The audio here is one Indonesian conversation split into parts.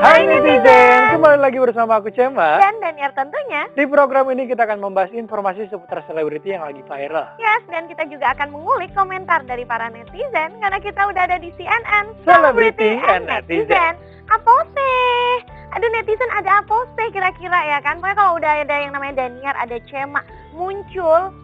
Hai netizen, kembali lagi bersama aku Cema dan Daniar tentunya. Di program ini kita akan membahas informasi seputar selebriti yang lagi viral. Yes, dan kita juga akan mengulik komentar dari para netizen karena kita udah ada di CNN Celebrity and Netizen. Apose? Aduh netizen ada apose kira-kira ya kan? Pokoknya kalau udah ada yang namanya Daniar, ada Cema muncul,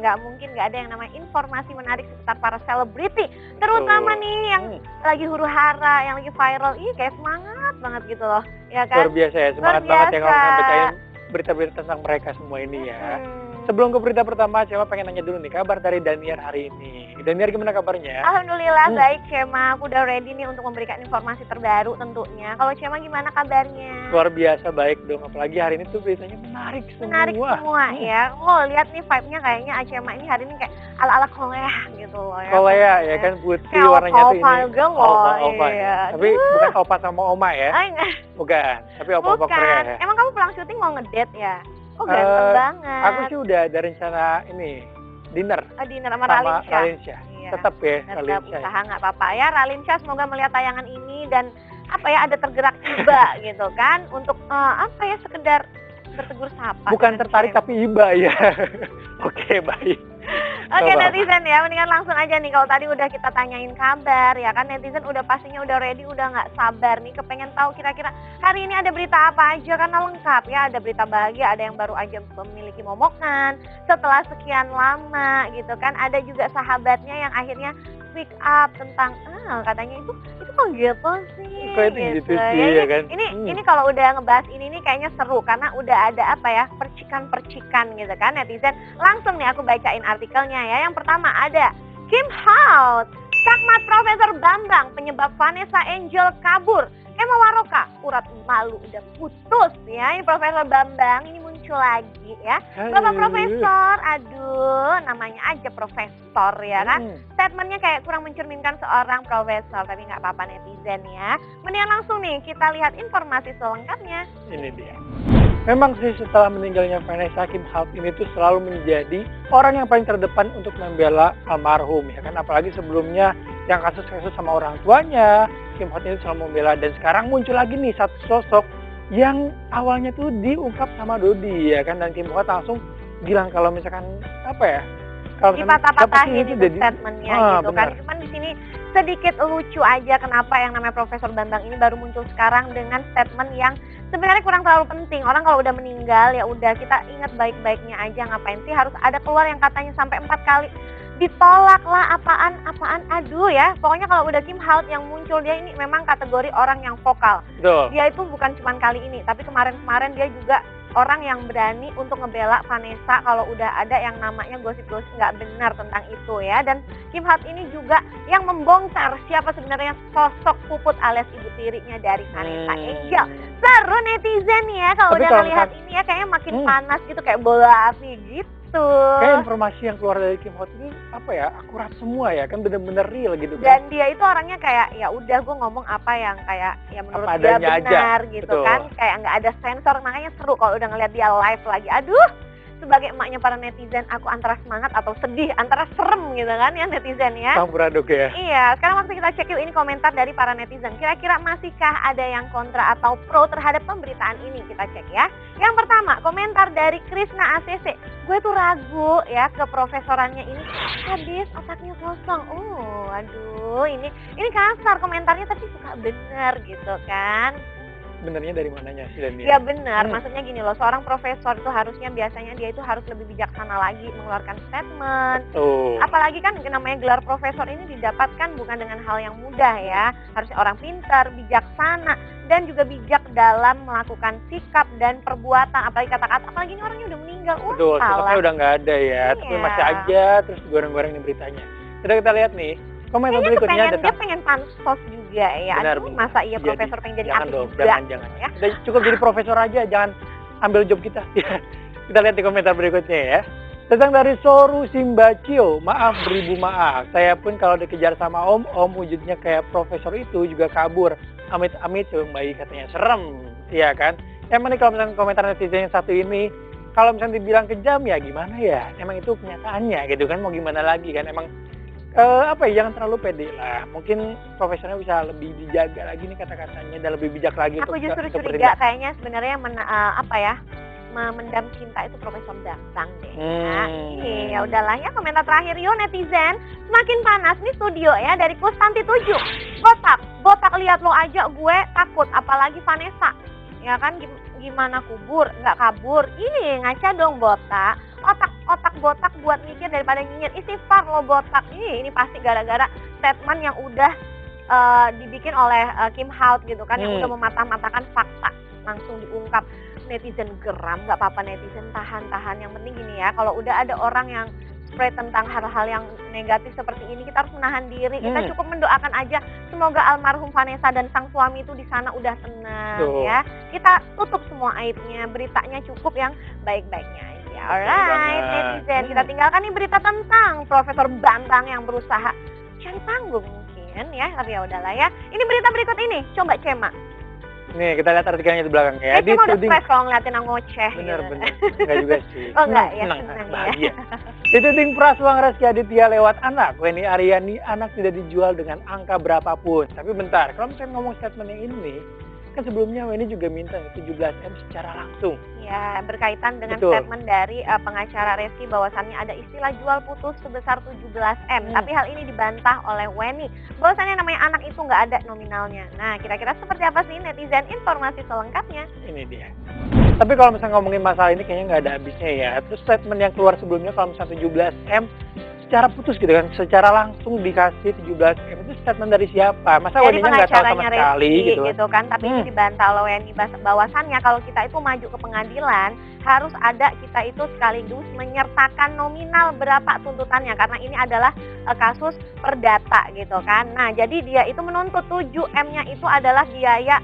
nggak mungkin nggak ada yang namanya informasi menarik seputar para selebriti. Terutama nih yang lagi huru-hara, yang lagi viral, kayak semangat banget gitu loh, ya kan? Luar biasa ya, semangat banget ya kalau kita bacain berita-berita tentang mereka semua ini ya. Sebelum ke berita pertama, Cema pengen nanya dulu nih kabar dari Daniar hari ini. Daniar gimana kabarnya? Alhamdulillah baik Cema, aku udah ready nih untuk memberikan informasi terbaru tentunya. Kalau Cema gimana kabarnya? Luar biasa baik dong, apalagi hari ini tuh beritanya menarik semua. Menarik semua ya. Lihat nih vibe-nya kayaknya Cema ini hari ini kayak ala-ala Korea gitu loh ya. Korea ya kan, putih kayak warnanya tuh ini. Opa, iya. Tapi bukan opa sama oma ya. Bukan, tapi opa-opa Korea ya. Emang kamu pulang syuting mau ngedate ya? Oh ganteng banget. Aku sih udah ada rencana ini, dinner. Dinner sama Ralinsya. Iya. Tetap ya, Tetap usaha nggak apa-apa ya. Ralinsya semoga melihat tayangan ini dan ada tergerak tiba gitu kan untuk sekedar bertegur sapa. Bukan tertarik tapi iba ya. Oke, baik. Oke netizen ya, mendingan langsung aja nih. Kalau tadi udah kita tanyain kabar ya kan, netizen udah pastinya udah ready, udah nggak sabar nih kepengen tahu kira-kira hari ini ada berita apa aja karena lengkap ya. Ada berita bahagia, ada yang baru aja memiliki momongan setelah sekian lama gitu kan. Ada juga sahabatnya yang akhirnya speak up tentang katanya itu kok gitu sih. Kok itu gitu sih ya kan. Ini kalau udah ngebahas ini nih kayaknya seru karena udah ada percikan-percikan gitu kan netizen. Langsung nih aku bacain artikelnya ya. Yang pertama ada Kim Hao, Cakmat Profesor Bambang penyebab Vanessa Angel kabur. Emma Waroka, urat malu udah putus ya. Ini Profesor Bambang ini muncul lagi ya. Bapak Profesor, aduh namanya aja Profesor ya kan. Statementnya kayak kurang mencerminkan seorang profesor, tapi nggak apa-apa netizen ya. Mendingan langsung nih kita lihat informasi selengkapnya. Ini dia. Memang sih setelah meninggalnya Vanessa, Kim Hao ini tuh selalu menjadi orang yang paling terdepan untuk membela almarhum ya kan. Apalagi sebelumnya yang kasus-kasus sama orang tuanya, Kim Hao ini selalu membela, dan sekarang muncul lagi nih satu sosok yang awalnya tuh diungkap sama Dodi ya kan, dan Kim Hao langsung bilang kalau misalkan kalau dipatah-patahin itu statementnya gitu benar. kan. Cuman di sini sedikit lucu aja kenapa yang namanya Profesor Bambang ini baru muncul sekarang dengan statement yang sebenarnya kurang terlalu penting. Orang kalau udah meninggal ya udah kita ingat baik-baiknya aja, ngapain sih harus ada keluar yang katanya sampai 4 kali ditolak lah, apaan aduh ya. Pokoknya kalau udah Kim Hao yang muncul, dia ini memang kategori orang yang vokal. Betul. Dia itu bukan cuma kali ini, tapi kemarin-kemarin dia juga orang yang berani untuk ngebela Vanessa kalau udah ada yang namanya gosip-gosip nggak benar tentang itu ya. Dan Kim Hao ini juga yang membongkar siapa sebenarnya sosok puput alias ibu tirinya dari Vanessa Angel. Seru netizen ya kalau udah ngelihat ini ya, kayaknya makin panas gitu kayak bola api gitu. Kayak informasi yang keluar dari Kim Hao ini akurat semua ya kan, bener-bener real gitu kan. Dan dia itu orangnya kayak ya udah gue ngomong apa yang kayak ya menurut dia benar aja, gitu betul. Kan kayak nggak ada sensor, makanya seru kalau udah ngeliat dia live lagi. Aduh, sebagai emaknya para netizen aku antara semangat atau sedih, antara serem gitu kan ya netizen ya. Campur aduk ya. Iya, sekarang waktu kita cek yuk ini komentar dari para netizen. Kira-kira masihkah ada yang kontra atau pro terhadap pemberitaan ini? Kita cek ya. Yang pertama, komentar dari Krisna ACC. Gue tuh ragu ya ke profesorannya ini. Habis otaknya kosong. Aduh, ini kasar komentarnya tapi suka bener gitu kan. Benernya dari mananya sih Daniar? Ya benar, maksudnya gini loh, seorang profesor itu harusnya biasanya dia itu harus lebih bijaksana lagi mengeluarkan statement. Apalagi kan namanya gelar profesor ini didapatkan bukan dengan hal yang mudah ya. Harusnya orang pintar, bijaksana, dan juga bijak dalam melakukan sikap dan perbuatan. Apalagi kata-kata, apalagi ini orangnya udah meninggal. Betul, sosoknya udah nggak ada ya, tapi masih aja terus goreng-goreng nih beritanya. Kita lihat nih. Komentar berikutnya dia pengen pansos juga ya. Benar, aduh, masa iya profesor pengen jadi artis juga? Jangan. Ya. Udah cukup jadi profesor aja, jangan ambil job kita. Kita lihat di komentar berikutnya ya. Datang dari Soru Simbacio, maaf beribu maaf. Saya pun kalau dikejar sama om wujudnya kayak profesor itu juga kabur. Amit-amit bayi katanya, serem. Iya kan? Emang nih kalau misalnya komentar netizen yang satu ini, kalau misalnya dibilang kejam ya gimana ya? Emang itu kenyataannya gitu kan, mau gimana lagi kan? Emang Apa ya, jangan terlalu pede lah. Mungkin profesornya bisa lebih dijaga lagi nih kata-katanya dan lebih bijak lagi Aku untuk justru untuk curiga bertindak. kayaknya sebenarnya memendam cinta itu Profesor Bambang deh. Ya. Ya udahlah ya, komentar terakhir yuk netizen. Semakin panas nih studio ya dari Kustanti 7. Botak lihat lo aja gue takut, apalagi Vanessa. Ya kan gimana kubur, nggak kabur. Ih ngaca dong botak. Otak botak buat mikir daripada nyinyir. Istighfar lo botak. Ini pasti gara-gara statement yang udah dibikin oleh Kim Hao gitu kan, yang udah mematah-matahkan fakta langsung diungkap. Netizen geram, nggak apa-apa netizen, tahan. Yang penting gini ya, kalau udah ada orang yang spread tentang hal-hal yang negatif seperti ini, kita harus menahan diri. Kita cukup mendoakan aja semoga almarhum Vanessa dan sang suami itu di sana udah tenang ya. Kita tutup semua aibnya, beritanya cukup yang baik-baiknya aja. Alright netizen, kita tinggalkan nih berita tentang Profesor Bambang yang berusaha cari panggung mungkin ya, tapi ya udahlah ya. Ini berita berikut ini, coba Cema. Nih kita lihat artikelnya di belakang ya. Cema udah stres kalau ngeliatin yang ngoceh. Bener. Gitu. Enggak juga sih. Oh enggak ya, senang bahagia. ya. Dituding Prasuang Rezky Aditya lewat anak, Weni Aryani, anak tidak dijual dengan angka berapapun. Tapi bentar, kalau misalnya ngomong statement yang ini, kan sebelumnya Weni juga minta 17M secara langsung. Ya, berkaitan dengan Betul. statement dari pengacara Rezky bahwasannya ada istilah jual putus sebesar 17M. Tapi hal ini dibantah oleh Weni. Bahwasannya namanya anak itu nggak ada nominalnya. Nah, kira-kira seperti apa sih netizen? Informasi selengkapnya. Ini dia. Tapi kalau misalnya ngomongin masalah ini kayaknya nggak ada habisnya ya. Terus statement yang keluar sebelumnya kalau misalnya 17M secara putus gitu kan, secara langsung dikasih 17M, itu statement dari siapa? Masa Jadi Weninya nggak tahu sama pengacaranya sekali Rezky gitu kan? kan. Tapi ini dibantah oleh Weni bahwasannya kalau kita itu maju ke pengadilan harus ada kita itu sekaligus menyertakan nominal berapa tuntutannya, karena ini adalah kasus perdata gitu kan. Nah, jadi dia itu menuntut 7M-nya itu adalah biaya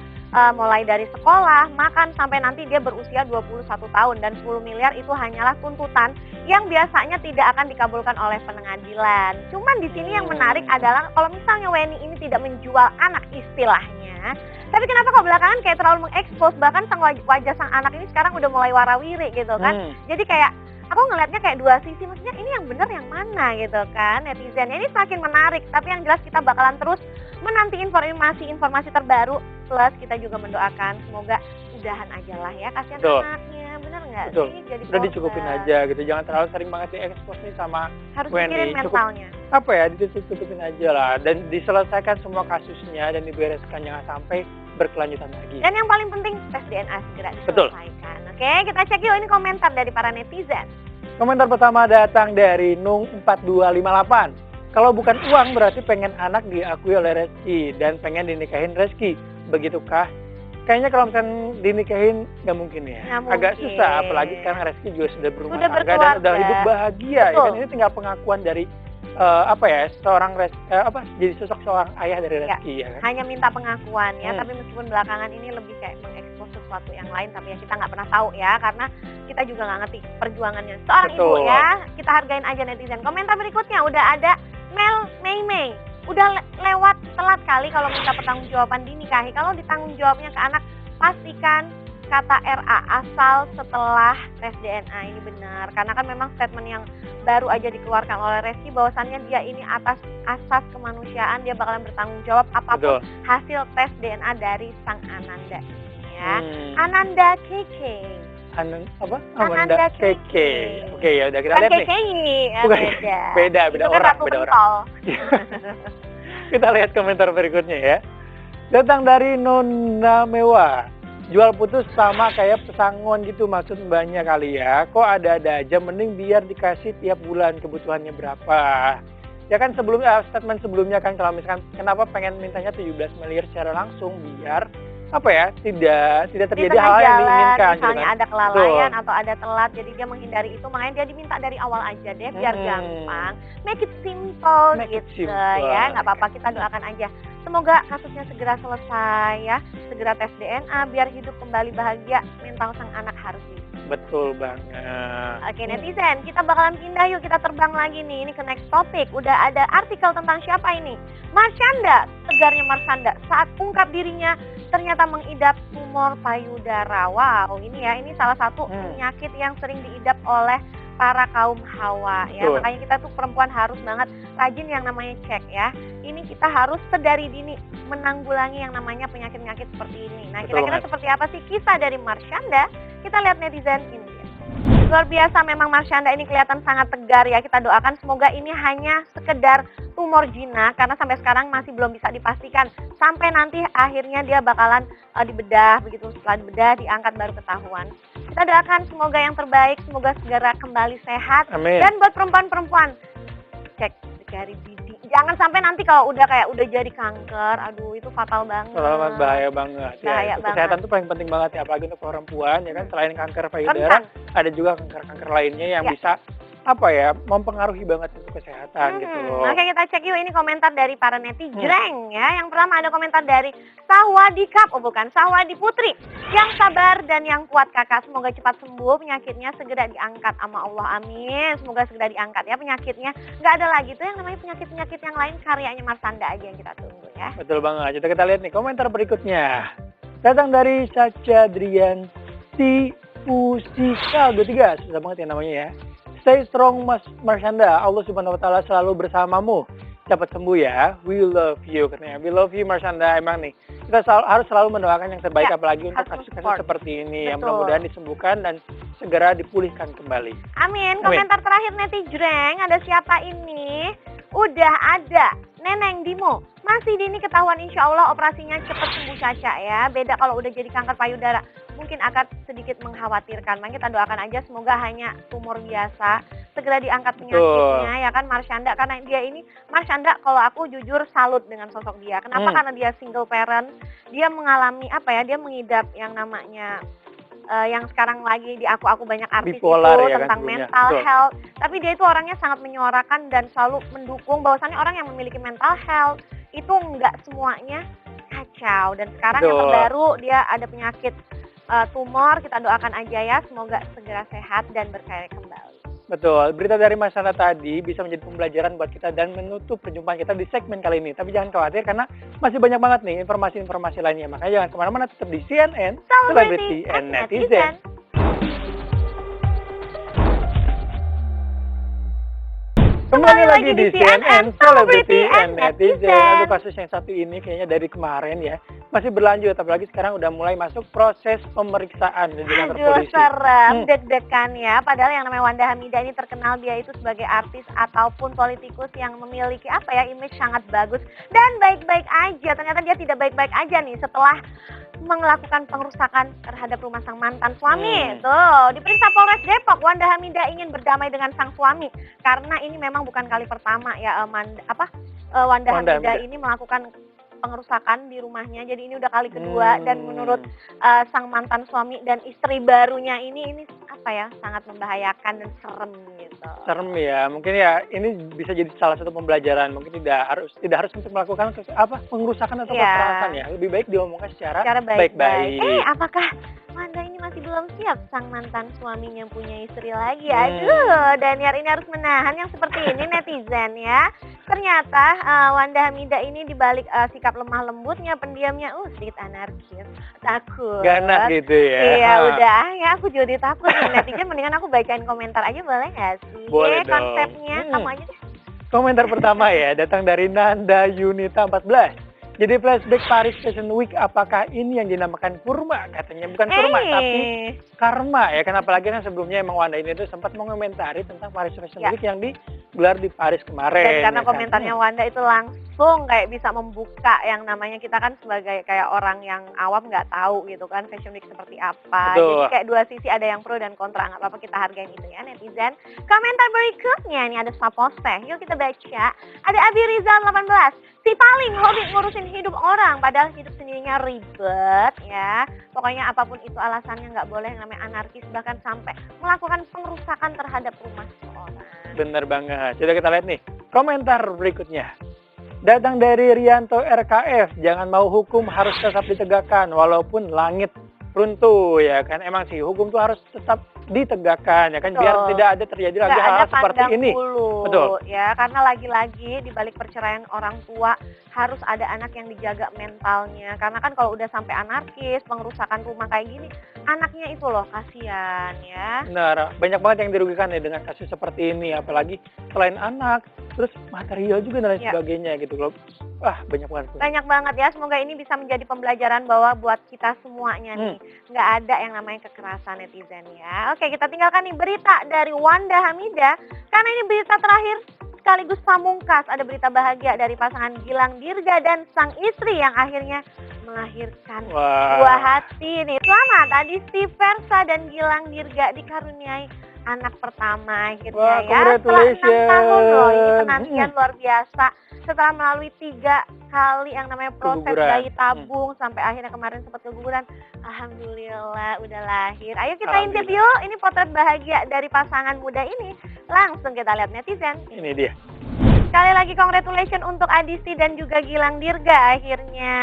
mulai dari sekolah, makan, sampai nanti dia berusia 21 tahun. Dan 10 miliar itu hanyalah tuntutan yang biasanya tidak akan dikabulkan oleh pengadilan. Cuman di sini yang menarik adalah kalau misalnya Weni ini tidak menjual anak istilahnya, tapi kenapa kok belakangan kayak terlalu mengekspos, bahkan sang wajah sang anak ini sekarang udah mulai warawiri gitu kan. Jadi kayak aku ngelihatnya kayak dua sisi, maksudnya ini yang benar yang mana gitu kan netizen. Ini semakin menarik, tapi yang jelas kita bakalan terus menanti informasi terbaru, plus kita juga mendoakan semoga udahan aja lah ya, kasihan anaknya, bener nggak sih? Jadi udah dicukupin aja gitu, jangan terlalu sering banget diekspos nih sama harus Weni. pikirin mentalnya. Apa ya, ditutupin aja lah dan diselesaikan semua kasusnya dan dibereskan, jangan sampai berkelanjutan lagi. Dan yang paling penting tes DNA segera diselesaikan. Oke, kita cek yuk ini komentar dari para netizen. Komentar pertama datang dari Nung 4258. Kalau bukan uang berarti pengen anak diakui oleh Rezky dan pengen dinikahin Rezky. Begitukah? Kayaknya kalau misalnya dinikahin nggak mungkin ya. Agak susah, apalagi sekarang Rezky juga sudah berumah tangga dan udah hidup bahagia. Ya kan? Ini tinggal pengakuan dari jadi sosok seorang ayah dari Rezky ya kan? Hanya minta pengakuan ya, tapi meskipun belakangan ini lebih kayak mengekspos sesuatu yang lain, tapi ya kita nggak pernah tahu ya, karena kita juga nggak ngerti perjuangannya seorang ibu ya. Kita hargain aja netizen. Komentar berikutnya udah ada Mei. Udah lewat telat kali kalau minta pertanggungjawaban dinikahi. Kalau ditanggung jawabnya ke anak, pastikan kata RA asal setelah tes DNA. Ini benar, karena kan memang statement yang baru aja dikeluarkan oleh Rezky bahwasannya dia ini atas asas kemanusiaan, dia bakalan bertanggung jawab apapun hasil tes DNA dari sang Ananda ini ya. Ananda Keke. Ananda Keke. Oke ya udah kita lihat nih. Beda orang. Kita lihat komentar berikutnya ya. Datang dari Nona Mewah. Jual putus sama kayak pesangon gitu maksud mbaknya kali ya. Kok ada-ada aja, mending biar dikasih tiap bulan kebutuhannya berapa. Ya kan statement sebelumnya kan kalau misalkan kenapa pengen mintanya 17 miliar secara langsung biar tidak terjadi hal yang diinginkan. Misalnya ada kelalaian atau ada telat, jadi dia menghindari itu, makanya dia diminta dari awal aja deh biar gampang. Make it simple gitu ya, nggak apa-apa, kita doakan aja. Semoga kasusnya segera selesai ya, segera tes DNA biar hidup kembali bahagia, mental sang anak harus bisa. Betul banget. Oke netizen, kita bakalan pindah yuk, kita terbang lagi nih, ini ke next topic. Udah ada artikel tentang siapa ini? Marshanda, tegarnya Marshanda saat ungkap dirinya ternyata mengidap tumor payudara. Wow, ini salah satu penyakit yang sering diidap oleh para kaum hawa ya. Betul. Makanya kita tuh perempuan harus banget rajin yang namanya cek ya. Ini kita harus sedari dini menanggulangi yang namanya penyakit-penyakit seperti ini. Nah, Betul kira-kira banget. seperti apa sih kisah dari Marshanda? Kita lihat netizen ini. Luar biasa memang Marshanda ini kelihatan sangat tegar ya. Kita doakan semoga ini hanya sekedar tumor jinak karena sampai sekarang masih belum bisa dipastikan. Sampai nanti akhirnya dia bakalan dibedah, begitu setelah dibedah diangkat baru ketahuan. Kita doakan semoga yang terbaik, semoga segera kembali sehat. Amin. Dan buat perempuan-perempuan, cek dari didi. Jangan sampai nanti kalau udah jadi kanker, aduh itu fatal banget. Selamat, bahaya banget. Bahaya Untuk kesehatan itu paling penting banget ya, apalagi untuk perempuan ya kan. Selain kanker payudara, Rentan. ada juga kanker-kanker lainnya yang Ya. bisa mempengaruhi banget untuk kesehatan gitu loh. Oke, kita cek yuk ini komentar dari para netizen ya. Yang pertama ada komentar dari Sahwadi Kap, Sahwadi Putri. Yang sabar dan yang kuat kakak, semoga cepat sembuh, penyakitnya segera diangkat sama Allah, amin. Semoga segera diangkat ya penyakitnya. Nggak ada lagi tuh yang namanya penyakit-penyakit yang lain, karyanya Marshanda aja yang kita tunggu ya. Betul banget. Kita lihat nih komentar berikutnya. Datang dari Caca Drianti Pusika 23. Susah banget ya namanya ya. Stay strong Mas Marshanda. Allah Subhanahu wa taala selalu bersamamu. Cepat sembuh ya. We love you katanya. We love you Marshanda. Emang nih kita harus selalu mendoakan yang terbaik Ya, apalagi untuk harus kasus-kasus support. seperti ini yang Betul. mudah-mudahan disembuhkan dan segera dipulihkan kembali. Amin. Komentar terakhir netizen, ada siapa ini? Udah ada Neneng Dimo. Masih dini ketahuan, insya Allah operasinya cepat sembuh Caca ya. Beda kalau udah jadi kanker payudara, mungkin akan sedikit mengkhawatirkan. Makanya kita doakan aja semoga hanya tumor biasa, segera diangkat penyakitnya ya kan Marshanda. Karena dia ini, Marshanda kalau aku jujur salut dengan sosok dia. Kenapa? Karena dia single parent, dia mengalami dia mengidap yang namanya yang sekarang lagi di aku banyak artis Bipolar itu ya kan tentang sebelumnya. mental Betul. health. Tapi dia itu orangnya sangat menyuarakan dan selalu mendukung bahwasannya orang yang memiliki mental health itu enggak semuanya kacau. Dan sekarang yang Betul. terbaru dia ada penyakit tumor. Kita doakan aja ya semoga segera sehat dan berkarya kembali. Betul, berita dari Marshanda tadi bisa menjadi pembelajaran buat kita dan menutup perjumpaan kita di segmen kali ini. Tapi jangan khawatir karena masih banyak banget nih informasi-informasi lainnya. Makanya jangan kemana-mana, tetap di CNN, Celebrity and Netizen. Kembali lagi di CNN, Celebrity and Netizen. Aduh, kasus yang satu ini kayaknya dari kemarin ya masih berlanjut, apalagi sekarang udah mulai masuk proses pemeriksaan dan juga Aduh, polisi. serem, deg-degan ya. Padahal yang namanya Wanda Hamida ini terkenal dia itu sebagai artis ataupun politikus yang memiliki image sangat bagus dan baik-baik aja. Ternyata dia tidak baik-baik aja nih setelah melakukan pengerusakan terhadap rumah sang mantan suami. Tuh, diperiksa Polres Depok, Wanda Hamida ingin berdamai dengan sang suami karena ini memang bukan kali pertama ya Wanda Hamida ini melakukan pengerusakan di rumahnya. Jadi ini udah kali kedua dan menurut sang mantan suami dan istri barunya ini sangat membahayakan dan serem gitu. Serem ya, mungkin ya ini bisa jadi salah satu pembelajaran. Mungkin tidak harus untuk melakukan pengerusakan atau kekerasan ya. Lebih baik diomongkan secara baik-baik. Apakah Wanda ini masih belum siap sang mantan suaminya punya istri lagi? Aduh, Daniar ini harus menahan yang seperti ini netizen ya. Ternyata Wanda Hamida ini dibalik sikap lemah lembutnya, pendiamnya, sedikit anarkis, takut. Ganas gitu ya. Iya, udah ya aku jadi takut nih netizen. Mendingan aku bacain komentar aja boleh nggak sih? Boleh dong. Konsepnya kamu aja deh. Komentar pertama ya, datang dari Nanda Yunita 14. Jadi flashback Paris Fashion Week, apakah ini yang dinamakan kurma? Katanya bukan kurma, tapi karma ya. Kan apalagi kan sebelumnya emang Wanda ini tuh sempat mengomentari tentang Paris Fashion Week yang digelar di Paris kemarin. Dan karena ya komentarnya Wanda itu langsung kayak bisa membuka yang namanya kita kan sebagai kayak orang yang awam nggak tahu gitu kan Fashion Week seperti apa. Betul. Jadi kayak dua sisi, ada yang pro dan kontra. Nggak apa-apa, kita hargain itu ya netizen. Komentar berikutnya ini ada Saposteh. Yuk kita baca. Ada Abi Rizal 18. Si paling hobi ngurusin hidup orang, padahal hidup sendirinya ribet ya. Pokoknya apapun itu alasannya nggak boleh yang namanya anarkis, bahkan sampai melakukan pengerusakan terhadap rumah seseorang. Bener banget. Coba kita lihat nih komentar berikutnya. Datang dari Rianto RKF, jangan mau hukum harus tetap ditegakkan walaupun langit runtuh ya kan. Emang sih hukum tuh harus tetap ditegakkan, ya kan, biar Betul. tidak ada terjadi lagi Nggak ada hal-hal seperti pandang ini. bulu, Betul. ya, karena lagi-lagi di balik perceraian orang tua harus ada anak yang dijaga mentalnya. Karena kan kalau udah sampai anarkis, pengerusakan rumah kayak gini, anaknya itu loh kasihan ya. Benar, banyak banget yang dirugikan ya dengan kasus seperti ini, apalagi selain anak, terus material juga dan lain Ya. sebagainya gitu loh. Wah, banyak banget. Banyak banget ya, semoga ini bisa menjadi pembelajaran bahwa buat kita semuanya nih, nggak ada yang namanya kekerasan netizen ya. Oke, kita tinggalkan nih berita dari Wanda Hamidah, karena ini berita terakhir sekaligus pamungkas. Ada berita bahagia dari pasangan Gilang Dirga dan sang istri yang akhirnya melahirkan buah hati nih. Selamat Adisti Versa dan Gilang Dirga dikaruniai anak pertama akhirnya. Wah, ya. Setelah 6 tahun loh, ini penantian congratulations. luar biasa. Setelah melalui 3 kali yang namanya proses Keguguran. bayi tabung sampai akhirnya kemarin sempat keguguran. Alhamdulillah udah lahir. Ayo kita intip Alhamdulillah. yuk, ini potret bahagia dari pasangan muda ini. Langsung kita lihat netizen. Ini dia. Sekali lagi congratulations untuk Adisti dan juga Gilang Dirga akhirnya.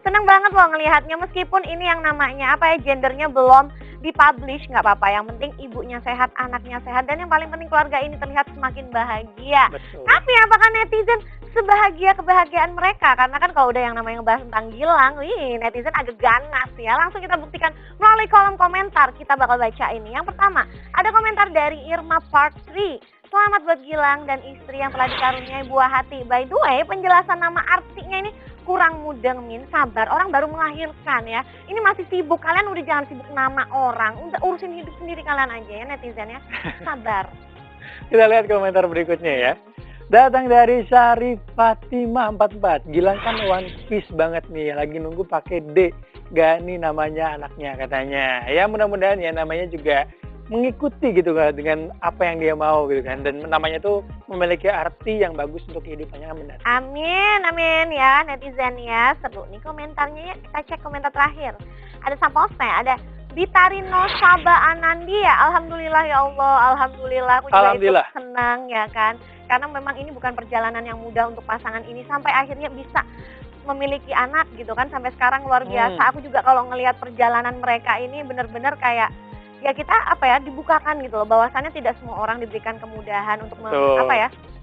Seneng banget loh ngelihatnya, meskipun ini yang namanya apa ya, gendernya belum dipublish, nggak apa-apa. Yang penting ibunya sehat, anaknya sehat, dan yang paling penting keluarga ini terlihat semakin bahagia. Betul. Tapi apakah netizen sebahagia kebahagiaan mereka? Karena kan kalau udah yang namanya ngebahas tentang Gilang, netizen agak ganas ya. Langsung kita buktikan melalui kolom komentar, kita bakal baca ini. Yang pertama, ada komentar dari Irma Part 3. Selamat buat Gilang dan istri yang telah dikaruniai buah hati. By the way, penjelasan nama artinya ini kurang mudeng, Min. Sabar, orang baru melahirkan ya. Ini masih sibuk, kalian udah jangan sibuk nama orang. Udah urusin hidup sendiri kalian aja ya netizen ya. Sabar. Kita lihat komentar berikutnya ya. Datang dari Syarif Fatimah 44. Gilang kan One Piece banget nih, lagi nunggu pakai D. Gani namanya anaknya katanya. Ya mudah-mudahan ya namanya juga mengikuti gitu kan dengan apa yang dia mau gitu kan, dan namanya tuh memiliki arti yang bagus untuk kehidupannya mendatang. Amin, amin ya netizen ya. Seru nih komentarnya ya. Kita cek komentar terakhir. Ada sampostnya, ada Bitarino Saba Anandia. Alhamdulillah ya Allah, alhamdulillah. Aku juga Alhamdulillah. ikut senang ya kan. Karena memang ini bukan perjalanan yang mudah untuk pasangan ini sampai akhirnya bisa memiliki anak gitu kan. Sampai sekarang luar biasa. Aku juga kalau ngelihat perjalanan mereka ini benar-benar kayak ya kita apa ya, dibukakan gitu loh, bahwasannya tidak semua orang diberikan kemudahan untuk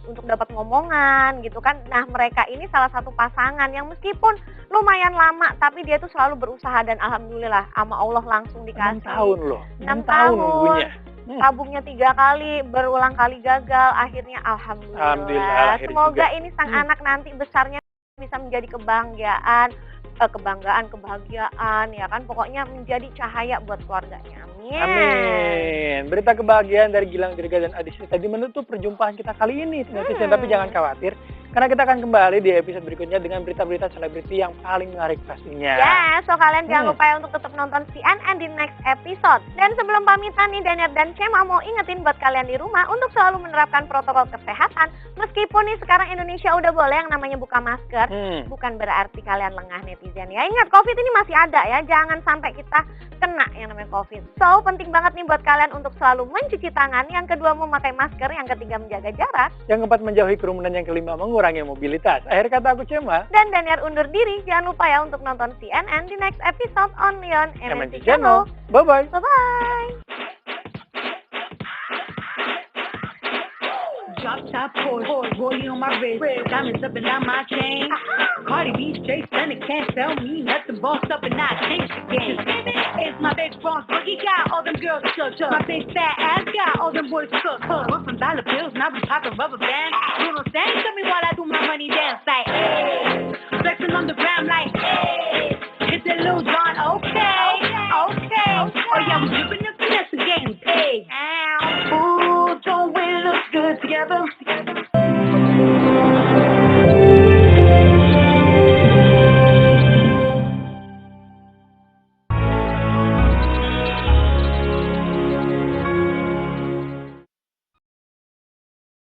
untuk dapat ngomongan gitu kan. Nah, mereka ini salah satu pasangan yang meskipun lumayan lama tapi dia tuh selalu berusaha, dan alhamdulillah sama Allah langsung 6 dikasih. tahun loh. 6 tahun nunggunya. Tabungnya 3 kali, berulang kali gagal, akhirnya alhamdulillah. lahir Semoga juga. ini sang anak nanti besarnya bisa menjadi kebanggaan, kebahagiaan ya kan, pokoknya menjadi cahaya buat keluarganya. Amin. Amin. Berita kebahagiaan dari Gilang Dirga dan Adisti tadi menutup perjumpaan kita kali ini netizen, tapi jangan khawatir karena kita akan kembali di episode berikutnya dengan berita-berita selebriti yang paling menarik pastinya. Ya, so kalian jangan lupa ya untuk tetap nonton CNN di next episode. Dan sebelum pamitan nih, Daniel dan Cema mau ingetin buat kalian di rumah untuk selalu menerapkan protokol kesehatan. Meskipun nih sekarang Indonesia udah boleh yang namanya buka masker, bukan berarti kalian lengah netizen ya. Ingat, COVID ini masih ada ya, jangan sampai kita kena yang namanya COVID. So, penting banget nih buat kalian untuk selalu mencuci tangan, yang kedua memakai masker, yang ketiga menjaga jarak, yang keempat menjauhi kerumunan, yang kelima mengurangi mobilitas. Akhir kata aku Cema. Dan Daniel undur diri. Jangan lupa ya untuk nonton CNN di next episode only on MNC MNC Channel. Channel. Bye-bye. Bye-bye. Drop top Porsche, rollie on my wrist, diamonds up and down my chain. Cardi B straight stunning, can't tell me nothing. Bossed up and I change the game. It's my big bronze boogie, got all them girls shook. My big fat ass got all them boys cooked. We're from dollar bills, now we poppin' rubber bands. Little stand, tell me while I do my money dance like, hey. Flexing on the ground like, hey. Hit that Lil Jon, okay. Oh yeah, we drippin' and finesse and getting paid. Ooh, don't we look good together?